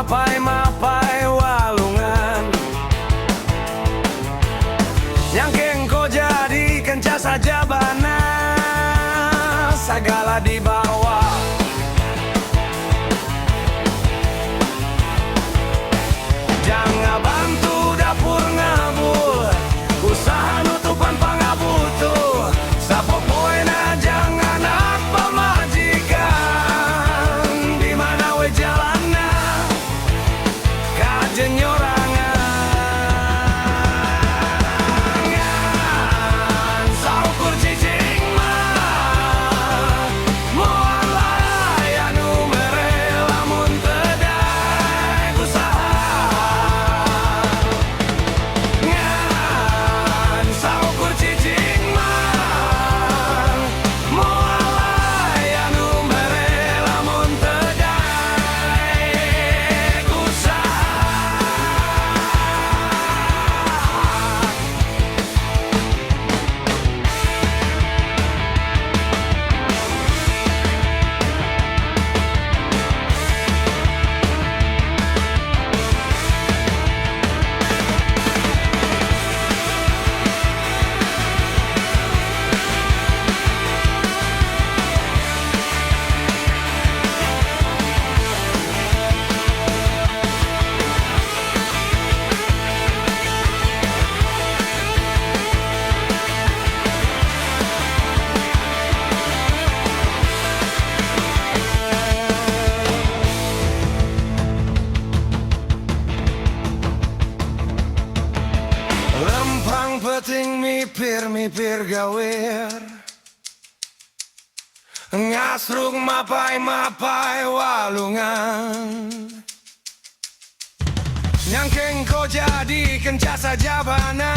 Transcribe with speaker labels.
Speaker 1: mapai walungan. Nyangkeng kau jadikan jasa jabana, segala di bawah. Jangan bantu dapur ngabul, usaha nutupan pangabutuh. Sapo poena jangan apa majikan, di mana we jalana kajen nyorangan. Saukur cicing mah moal layanu mere lamun tedai usaha. Ngan saukur cicing mah moal layanu mere lamun tedai usaha. Lempang peting mipir-mipir gawer, ngasruk mapai walungan. Nyangkeng kau jadikan jasa jabana,